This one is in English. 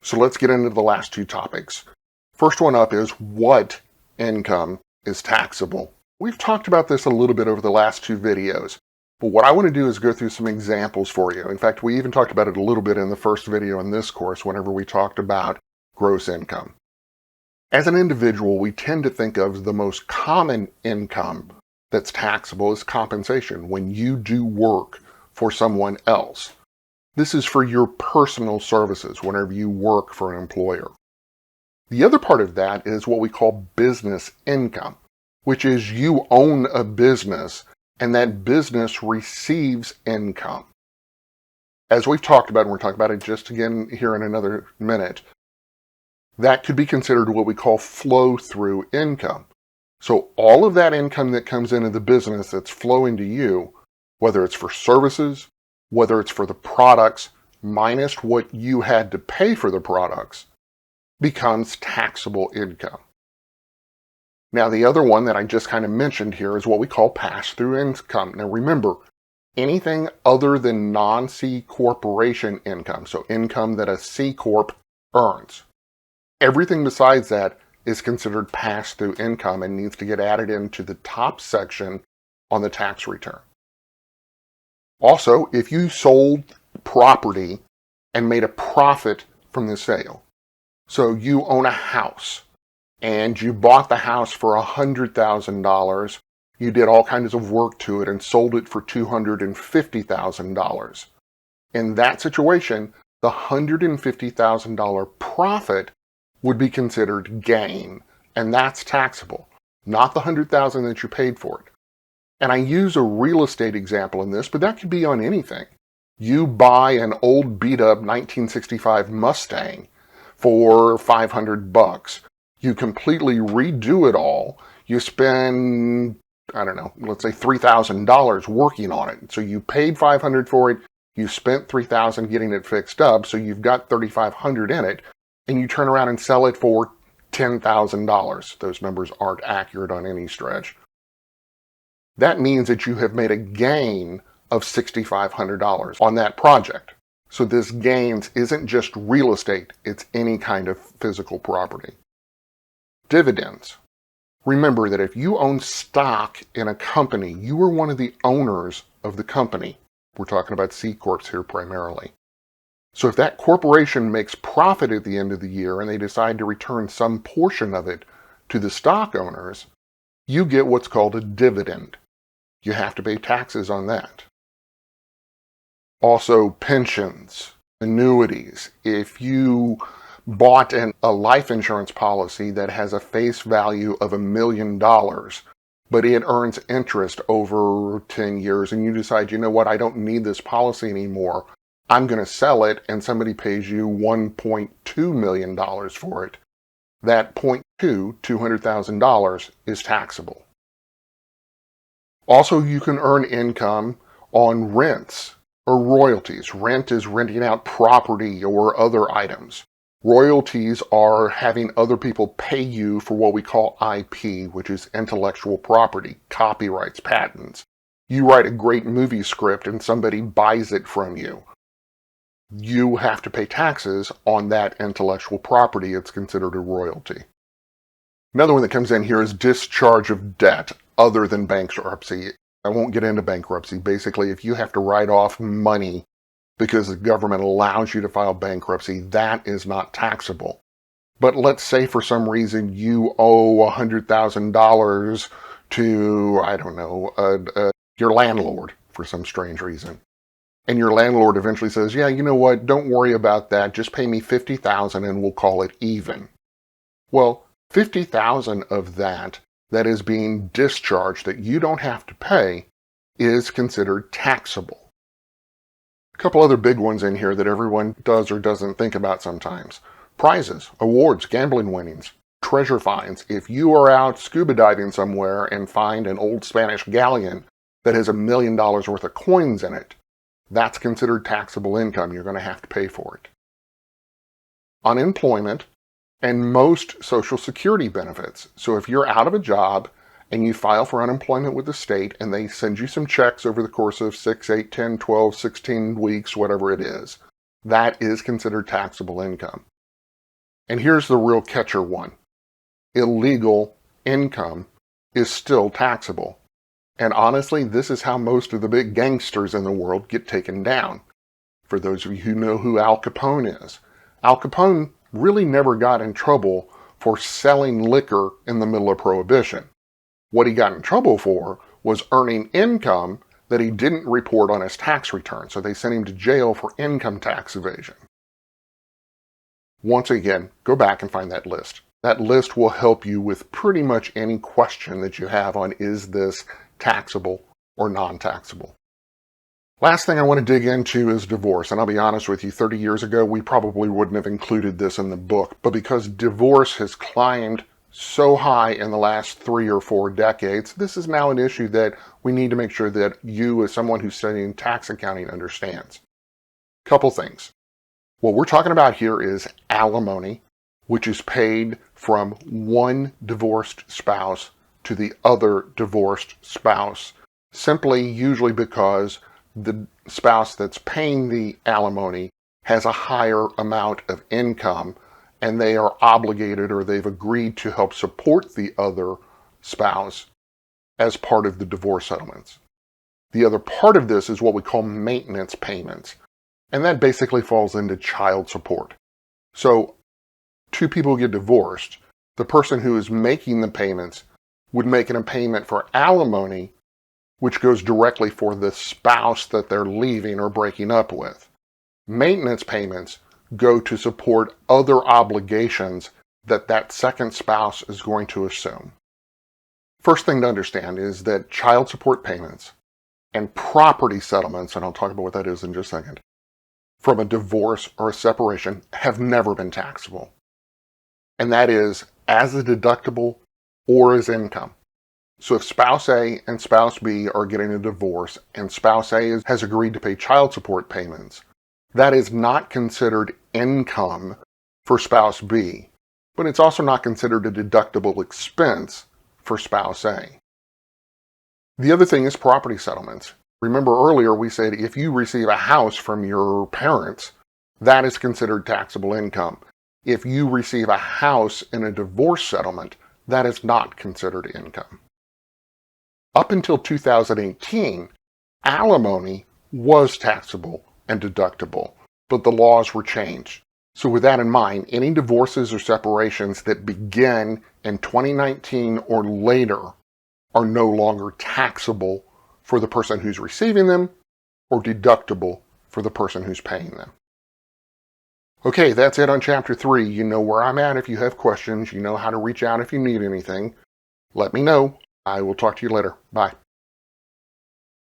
So let's get into the last two topics. First one up is what income is taxable. We've talked about this a little bit over the last two videos, but what I want to do is go through some examples for you. In fact, we even talked about it a little bit in the first video in this course whenever we talked about gross income. As an individual, we tend to think of the most common income that's taxable as compensation when you do work for someone else. This is for your personal services whenever you work for an employer. The other part of that is what we call business income, which is you own a business and that business receives income. As we've talked about, and we're talking about it just again here in another minute, that could be considered what we call flow-through income. So all of that income that comes into the business that's flowing to you, whether it's for services, whether it's for the products, minus what you had to pay for the products, becomes taxable income. Now, the other one that I just kind of mentioned here is what we call pass-through income. Now, remember, anything other than non-C corporation income, so income that a C Corp earns, everything besides that is considered pass-through income and needs to get added into the top section on the tax return. Also, if you sold property and made a profit from the sale, so you own a house and you bought the house for $100,000, you did all kinds of work to it and sold it for $250,000. In that situation, the $150,000 profit would be considered gain, and that's taxable, not the $100,000 that you paid for it. And I use a real estate example in this, but that could be on anything. You buy an old beat-up 1965 Mustang for $500. You completely redo it all. You spend, I don't know, let's say $3,000 working on it. So you paid $500 for it, you spent $3,000 getting it fixed up, so you've got $3,500 in it, and you turn around and sell it for $10,000. Those numbers aren't accurate on any stretch. That means that you have made a gain of $6,500 on that project. So this gains isn't just real estate, it's any kind of physical property. Dividends. Remember that if you own stock in a company, you are one of the owners of the company. We're talking about C Corps here primarily. So if that corporation makes profit at the end of the year and they decide to return some portion of it to the stock owners, you get what's called a dividend. You have to pay taxes on that. Also, pensions, annuities. If you bought a life insurance policy that has a face value of $1 million, but it earns interest over 10 years, and you decide, you know what, I don't need this policy anymore, I'm going to sell it, and somebody pays you $1.2 million for it, that $200,000, is taxable. Also, you can earn income on rents or royalties. Rent is renting out property or other items. Royalties are having other people pay you for what we call IP, which is intellectual property, copyrights, patents. You write a great movie script and somebody buys it from you. You have to pay taxes on that intellectual property. It's considered a royalty. Another one that comes in here is discharge of debt other than bankruptcy. I won't get into bankruptcy. Basically, if you have to write off money because the government allows you to file bankruptcy, that is not taxable. But let's say for some reason you owe $100,000 to, I don't know, your landlord for some strange reason. And your landlord eventually says, yeah, you know what, don't worry about that, just pay me $50,000 and we'll call it even. Well, $50,000 of that is being discharged that you don't have to pay is considered taxable. A couple other big ones in here that everyone does or doesn't think about sometimes. Prizes, awards, gambling winnings, treasure finds. If you are out scuba diving somewhere and find an old Spanish galleon that has $1 million worth of coins in it, that's considered taxable income. You're going to have to pay for it. Unemployment and most Social Security benefits. So if you're out of a job and you file for unemployment with the state and they send you some checks over the course of 6, 8, 10, 12, 16 weeks, whatever it is, that is considered taxable income. And here's the real catcher one. Illegal income is still taxable. And honestly, this is how most of the big gangsters in the world get taken down. For those of you who know who Al Capone is, Al Capone really never got in trouble for selling liquor in the middle of Prohibition. What he got in trouble for was earning income that he didn't report on his tax return, so they sent him to jail for income tax evasion. Once again, go back and find that list. That list will help you with pretty much any question that you have on is this taxable or non-taxable. Last thing I want to dig into is divorce, and I'll be honest with you, 30 years ago we probably wouldn't have included this in the book, but because divorce has climbed so high in the last 3 or 4 decades, this is now an issue that we need to make sure that you, as someone who's studying tax accounting, understands. Couple things. What we're talking about here is alimony, which is paid from one divorced spouse to the other divorced spouse, simply usually because the spouse that's paying the alimony has a higher amount of income and they are obligated or they've agreed to help support the other spouse as part of the divorce settlements. The other part of this is what we call maintenance payments, and that basically falls into child support. So 2 people get divorced, the person who is making the payments would make a payment for alimony, which goes directly for the spouse that they're leaving or breaking up with. Maintenance payments go to support other obligations that that second spouse is going to assume. First thing to understand is that child support payments and property settlements, and I'll talk about what that is in just a second, from a divorce or a separation have never been taxable. And that is as a deductible or as income. So if spouse A and spouse B are getting a divorce and spouse A has agreed to pay child support payments, that is not considered income for spouse B, but it's also not considered a deductible expense for spouse A. The other thing is property settlements. Remember earlier we said if you receive a house from your parents, that is considered taxable income. If you receive a house in a divorce settlement, that is not considered income. Up until 2018, alimony was taxable and deductible, but the laws were changed. So with that in mind, any divorces or separations that begin in 2019 or later are no longer taxable for the person who's receiving them or deductible for the person who's paying them. Okay, that's it on Chapter 3. You know where I'm at if you have questions. You know how to reach out if you need anything. Let me know. I will talk to you later. Bye.